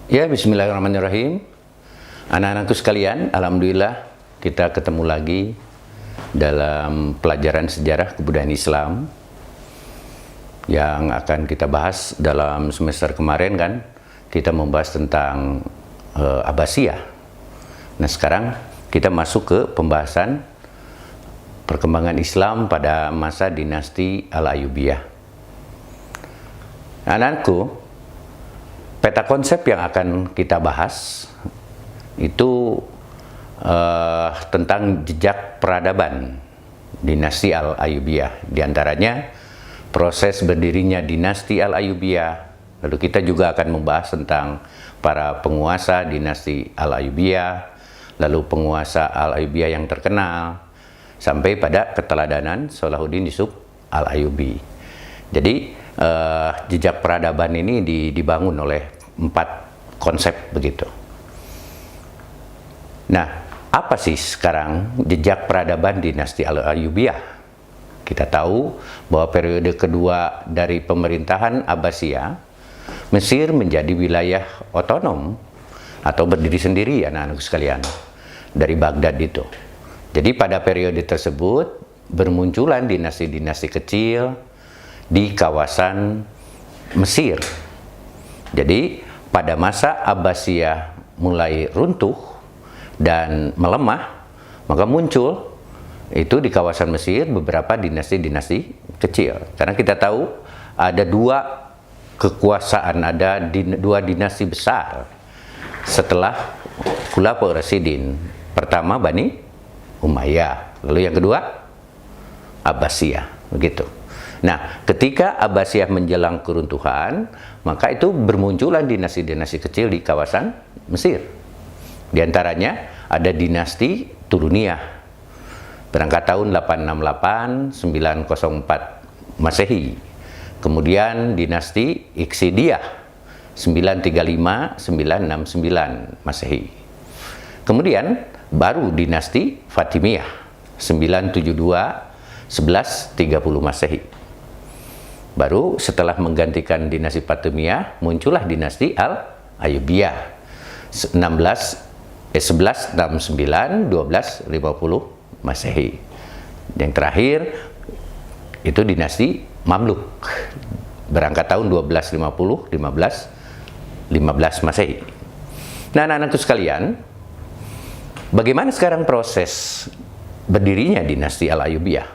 Ya, bismillahirrahmanirrahim. Anak-anakku sekalian, alhamdulillah kita ketemu lagi dalam pelajaran sejarah kebudayaan Islam yang akan kita bahas dalam semester kemarin kan. Kita membahas tentang Abbasiyah. Nah, sekarang kita masuk ke pembahasan perkembangan Islam pada masa dinasti Al-Ayyubiyah. Anak-anakku, peta konsep yang akan kita bahas itu tentang jejak peradaban dinasti Al-Ayyubiyah. Di antaranya proses berdirinya dinasti Al-Ayyubiyah. Lalu kita juga akan membahas tentang para penguasa dinasti Al-Ayyubiyah, lalu penguasa Al-Ayyubiyah yang terkenal, sampai pada keteladanan Salahuddin Yusuf Al-Ayyubi. Jadi jejak peradaban ini dibangun oleh 4 konsep begitu. Nah, apa sih sekarang jejak peradaban dinasti Al-Ayyubiyah? Kita tahu bahwa periode kedua dari pemerintahan Abbasiyah, Mesir menjadi wilayah otonom atau berdiri sendiri, anak-anak sekalian, dari Baghdad itu. Jadi pada periode tersebut bermunculan dinasti-dinasti kecil di kawasan Mesir. Jadi pada masa Abbasiyah mulai runtuh dan melemah, maka muncul itu di kawasan Mesir beberapa dinasti-dinasti kecil. Karena kita tahu ada 2 kekuasaan, ada 2 dinasti besar setelah Khulafaur Rasyidin. Pertama Bani Umayyah, lalu yang kedua Abbasiyah, begitu. Nah, ketika Abbasiyah menjelang keruntuhan, maka itu bermunculan dinasti-dinasti kecil di kawasan Mesir. Di antaranya ada dinasti Turuniyah, berangkat tahun 868-904 Masehi. Kemudian dinasti Iksidiyah, 935-969 Masehi. Kemudian baru dinasti Fatimiyah, 972-1130 Masehi. Baru setelah menggantikan dinasti Fatimiyah, muncullah dinasti Al-Ayyubiyah, 1169-1250 Masehi. Yang terakhir itu dinasti Mamluk, berangkat tahun 1250-1515 Masehi. Nah, anak-anakku sekalian, bagaimana sekarang proses berdirinya dinasti Al-Ayyubiyah?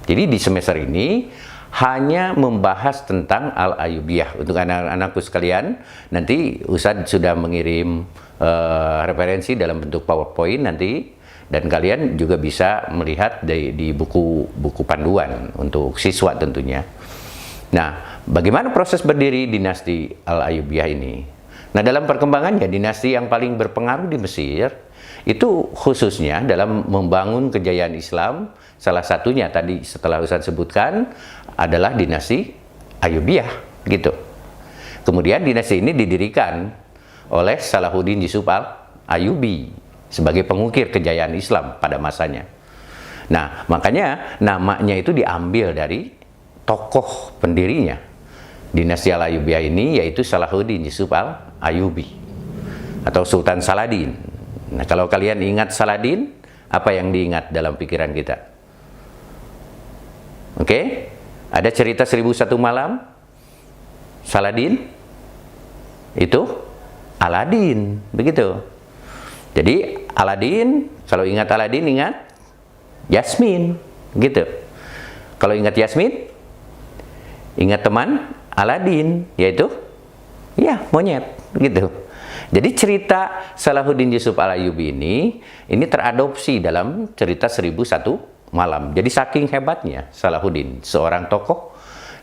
Jadi di semester ini hanya membahas tentang Al-Ayyubiyah. Untuk anak-anakku sekalian, nanti Ustadz sudah mengirim referensi dalam bentuk PowerPoint nanti, dan kalian juga bisa melihat di buku panduan untuk siswa tentunya. Nah, bagaimana proses berdiri dinasti Al-Ayyubiyah ini? Nah, dalam perkembangannya, dinasti yang paling berpengaruh di Mesir itu khususnya dalam membangun kejayaan Islam, salah satunya tadi setelah Ustaz sebutkan adalah dinasti Ayyubiyah, gitu. Kemudian dinasti ini didirikan oleh Salahuddin Yusuf Al-Ayyubi sebagai pengukir kejayaan Islam pada masanya. Nah, makanya namanya itu diambil dari tokoh pendirinya dinasti Al-Ayyubiyah ini, yaitu Salahuddin Yusuf Al-Ayyubi atau Sultan Saladin. Nah, kalau kalian ingat Saladin, apa yang diingat dalam pikiran kita? Oke? Ada cerita 1001 malam, Saladin, itu Aladin, begitu. Jadi Aladin, kalau ingat Aladin, ingat Yasmin, gitu. Kalau ingat Yasmin, ingat teman Aladin, yaitu ya monyet, gitu. Jadi cerita Salahuddin Yusuf Al-Ayyubi ini teradopsi dalam cerita 1001 malam. Jadi saking hebatnya Salahuddin, seorang tokoh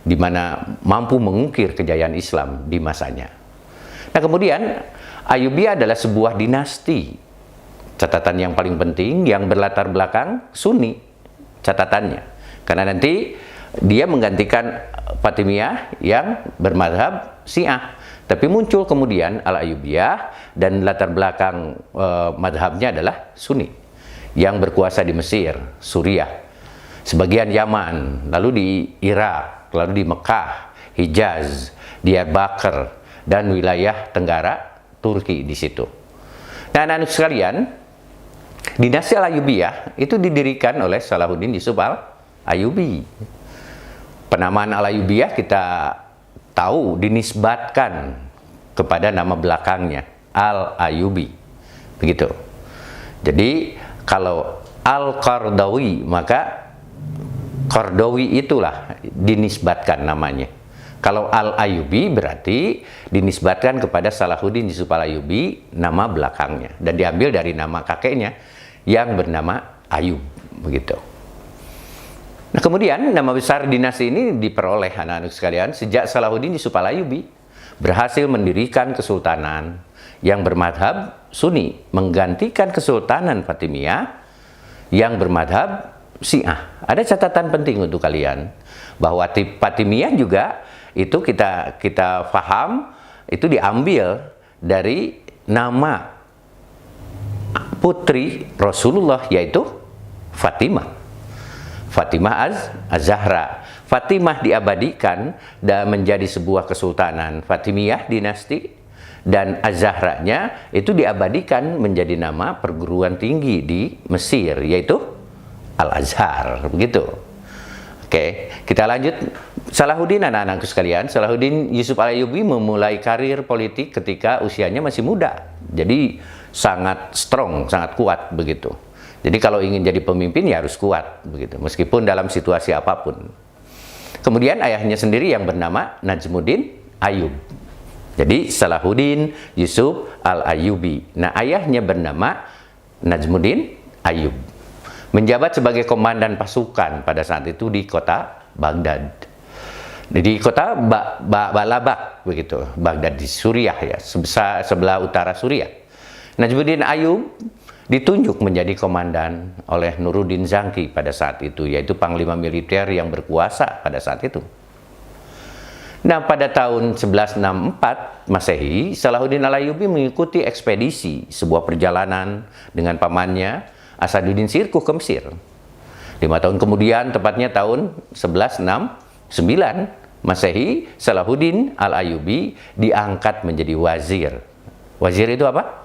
di mana mampu mengukir kejayaan Islam di masanya. Nah, kemudian Ayyubiyah adalah sebuah dinasti. Catatan yang paling penting yang berlatar belakang Sunni catatannya. Karena nanti dia menggantikan Fatimiyah yang bermadhab Syiah. Tapi muncul kemudian Al-Ayyubiyah dan latar belakang madhabnya adalah Sunni yang berkuasa di Mesir, Suriah, sebagian Yaman, lalu di Irak, lalu di Mekah, Hijaz, Diyarbakir, dan wilayah Tenggara Turki di situ. Nah, anak-anak sekalian, dinasti Al-Ayyubiyah itu didirikan oleh Salahuddin Yusuf Al-Ayyubi. Penamaan Al-Ayyubiyah kita tahu dinisbatkan kepada nama belakangnya, Al-Ayyubi. Begitu. Jadi, kalau Al-Qardawi, maka Qardawi itulah dinisbatkan namanya. Kalau Al-Ayyubi berarti dinisbatkan kepada Salahuddin Yusuf Al-Ayyubi, nama belakangnya, dan diambil dari nama kakeknya yang bernama Ayub, begitu. Nah, kemudian nama besar dinasti ini diperoleh anak-anak sekalian sejak Salahuddin Yusuf Al-Ayyubi berhasil mendirikan kesultanan yang bermadhab Sunni, menggantikan kesultanan Fatimiyah yang bermadhab Syiah. Ada catatan penting untuk kalian bahwa Fatimiyah juga itu kita paham itu diambil dari nama putri Rasulullah, yaitu Fatimah. Fatimah Az-Zahra. Fatimah diabadikan dan menjadi sebuah kesultanan Fatimiyah dinasti, dan Az-Zahranya itu diabadikan menjadi nama perguruan tinggi di Mesir, yaitu Al-Azhar, begitu. Oke, kita lanjut. Salahuddin, anak-anakku sekalian, Salahuddin Yusuf Al-Ayyubi memulai karir politik ketika usianya masih muda. Jadi sangat strong, sangat kuat begitu. Jadi kalau ingin jadi pemimpin ya harus kuat begitu, meskipun dalam situasi apapun. Kemudian ayahnya sendiri yang bernama Najmuddin Ayyub. Jadi Salahuddin Yusuf Al-Ayyubi. Nah, ayahnya bernama Najmuddin Ayyub. Menjabat sebagai komandan pasukan pada saat itu di kota Baghdad. Di kota Balabak begitu, Baghdad di Suriah ya, sebelah utara Suriah. Najmuddin Ayyub ditunjuk menjadi komandan oleh Nuruddin Zangki pada saat itu, yaitu panglima militer yang berkuasa pada saat itu. Nah, pada tahun 1164 Masehi, Salahuddin Al-Ayyubi mengikuti ekspedisi sebuah perjalanan dengan pamannya Asaduddin Sirkuh ke Mesir. 5 tahun kemudian, tepatnya tahun 1169 Masehi, Salahuddin Al-Ayyubi diangkat menjadi wazir. Wazir itu apa?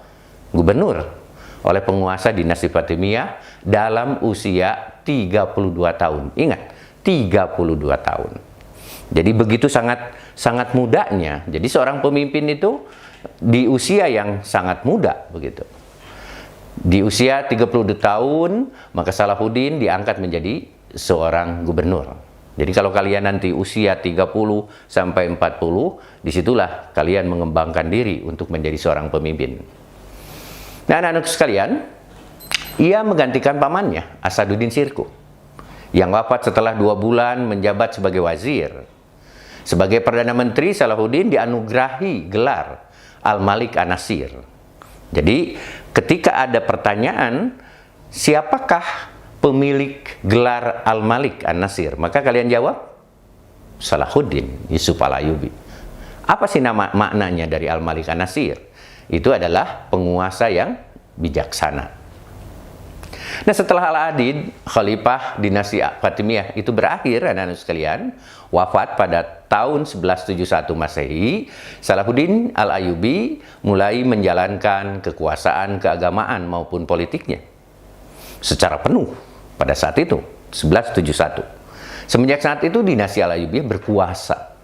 Gubernur oleh penguasa dinasti Fatimiyah dalam usia 32 tahun. Ingat, 32 tahun. Jadi begitu sangat mudanya. Jadi seorang pemimpin itu di usia yang sangat muda begitu. Di usia 32 tahun, maka Salahuddin diangkat menjadi seorang gubernur. Jadi kalau kalian nanti usia 30 sampai 40, disitulah kalian mengembangkan diri untuk menjadi seorang pemimpin. Nah, anak-anak sekalian, ia menggantikan pamannya, Asaduddin Sirkuh, yang wafat setelah 2 bulan menjabat sebagai wazir. Sebagai Perdana Menteri, Salahuddin dianugerahi gelar Al-Malik An-Nasir. Jadi, ketika ada pertanyaan, siapakah pemilik gelar Al-Malik An-Nasir? Maka kalian jawab, Salahuddin Yusuf Al-Ayyubi. Apa sih maknanya dari Al-Malik An-Nasir? Itu adalah penguasa yang bijaksana. Nah, setelah Al-Adid, Khalifah dinasti Fatimiyah itu berakhir, anak-anak sekalian, wafat pada tahun 1171 Masehi, Salahuddin Al-Ayyubi mulai menjalankan kekuasaan keagamaan maupun politiknya secara penuh pada saat itu, 1171. Semenjak saat itu, dinasti Al-Ayyubi berkuasa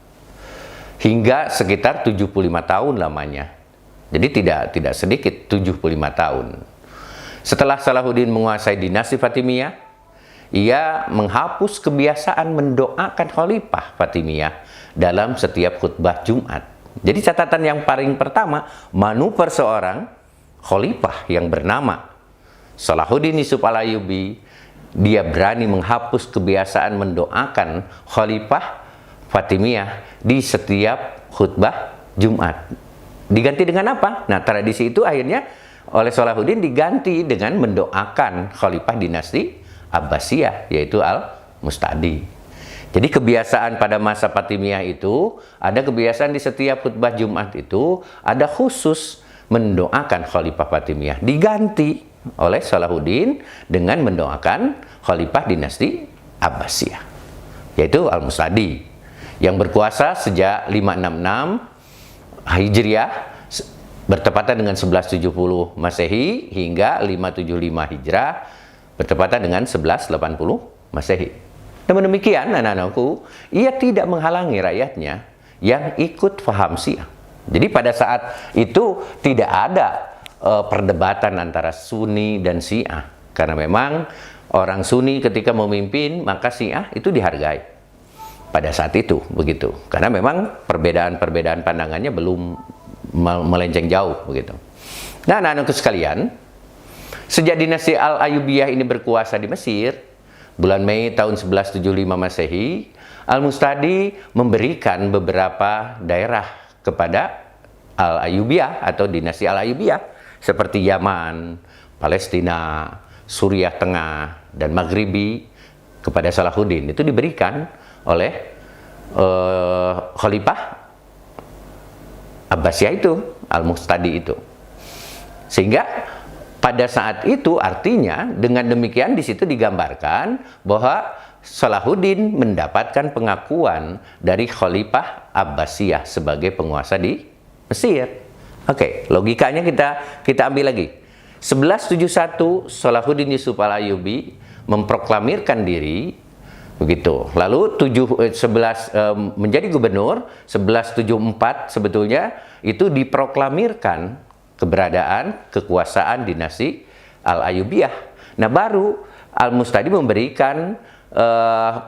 hingga sekitar 75 tahun lamanya. Jadi tidak sedikit, 75 tahun. Setelah Salahuddin menguasai dinasti Fatimiyah, ia menghapus kebiasaan mendoakan Khalifah Fatimiyah dalam setiap khutbah Jumat. Jadi catatan yang paling pertama, manuver seorang Khalifah yang bernama Salahuddin Yusuf Al-Ayyubi, dia berani menghapus kebiasaan mendoakan Khalifah Fatimiyah di setiap khutbah Jumat. Diganti dengan apa? Nah, tradisi itu akhirnya oleh Salahuddin diganti dengan mendoakan Khalifah dinasti Abbasiyah, yaitu Al-Mustadi. Jadi kebiasaan pada masa Fatimiyah itu, ada kebiasaan di setiap khutbah Jumat itu, ada khusus mendoakan Khalifah Fatimiyah. Diganti oleh Salahuddin dengan mendoakan Khalifah dinasti Abbasiyah, yaitu Al-Mustadi, yang berkuasa sejak 566 Hijriah bertepatan dengan 1170 Masehi hingga 575 Hijrah bertepatan dengan 1180 Masehi. Namun demikian, anak-anakku, ia tidak menghalangi rakyatnya yang ikut paham Syiah. Jadi pada saat itu tidak ada perdebatan antara Sunni dan Syiah, karena memang orang Sunni ketika memimpin maka Syiah itu dihargai pada saat itu, begitu. Karena memang perbedaan-perbedaan pandangannya belum melenceng jauh, begitu. Nah, anak-anakku sekalian, sejak dinasti Al-Ayyubiyah ini berkuasa di Mesir, bulan Mei tahun 1175 Masehi, Al-Mustadi memberikan beberapa daerah kepada Al-Ayyubiyah atau dinasti Al-Ayyubiyah, seperti Yaman, Palestina, Suriah Tengah, dan Maghribi kepada Salahuddin. Itu diberikan oleh Khalifah Abbasiyah itu, Al-Mustadi itu. Sehingga pada saat itu artinya dengan demikian di situ digambarkan bahwa Salahuddin mendapatkan pengakuan dari Khalifah Abbasiyah sebagai penguasa di Mesir. Oke, logikanya kita ambil lagi. 1171 Salahuddin Yusuf Al-Ayyubi memproklamirkan diri, begitu. Lalu 11 menjadi gubernur. 1174 sebetulnya itu diproklamirkan keberadaan kekuasaan dinasti Al-Ayyubiyah. Nah, baru Al-Mustadi memberikan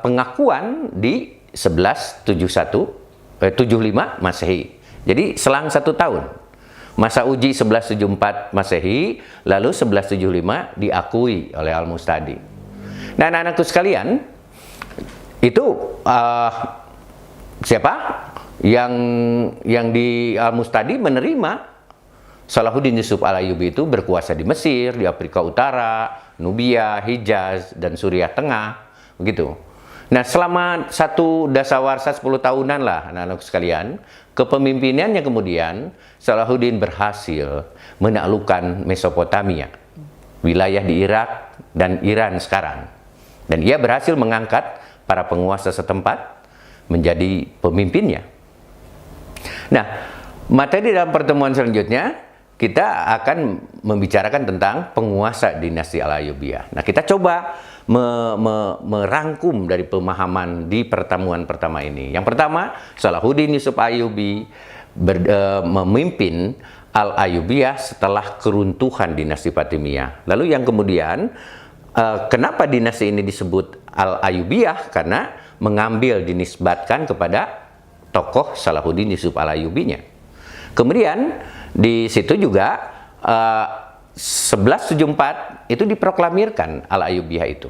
pengakuan di 1175 Masehi. Jadi selang 1 tahun. Masa uji 1174 Masehi, lalu 1175 diakui oleh Al-Mustadi. Nah, anak-anakku sekalian, itu siapa yang di Al-Mustadi menerima Salahuddin Yusuf Al-Ayyubi itu berkuasa di Mesir, di Afrika Utara, Nubia, Hijaz, dan Suriah Tengah, begitu. Nah, selama satu dasawarsa 10 tahunan lah, anak-anak sekalian, kepemimpinannya kemudian Salahuddin berhasil menaklukkan Mesopotamia, wilayah di Irak dan Iran sekarang. Dan ia berhasil mengangkat para penguasa setempat menjadi pemimpinnya. Nah, materi dalam pertemuan selanjutnya kita akan membicarakan tentang penguasa dinasti Al-Ayyubiyah. Nah, kita coba merangkum dari pemahaman di pertemuan pertama ini. Yang pertama, Salahuddin Yusuf Ayyubi memimpin Al-Ayyubiyah setelah keruntuhan dinasti Fatimiyah. Lalu yang kemudian, kenapa dinasti ini disebut Al-Ayyubiyah? Karena mengambil dinisbatkan kepada tokoh Salahuddin Yusuf Al-Ayyubinya. Kemudian di situ juga 1174 itu diproklamirkan Al-Ayyubiyah itu.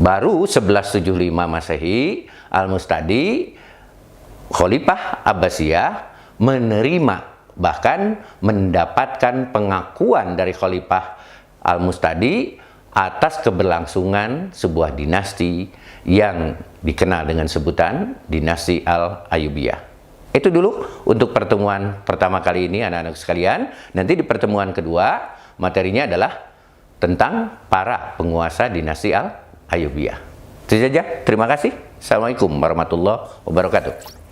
Baru 1175 Masehi, Al-Mustadi, Khalifah Abbasiyah menerima, bahkan mendapatkan pengakuan dari Khalifah Al-Mustadi atas keberlangsungan sebuah dinasti yang dikenal dengan sebutan dinasti Al-Ayyubiyah. Itu dulu untuk pertemuan pertama kali ini, anak-anak sekalian. Nanti di pertemuan kedua, materinya adalah tentang para penguasa dinasti Al-Ayyubiyah. Itu saja. Terima kasih. Assalamualaikum warahmatullahi wabarakatuh.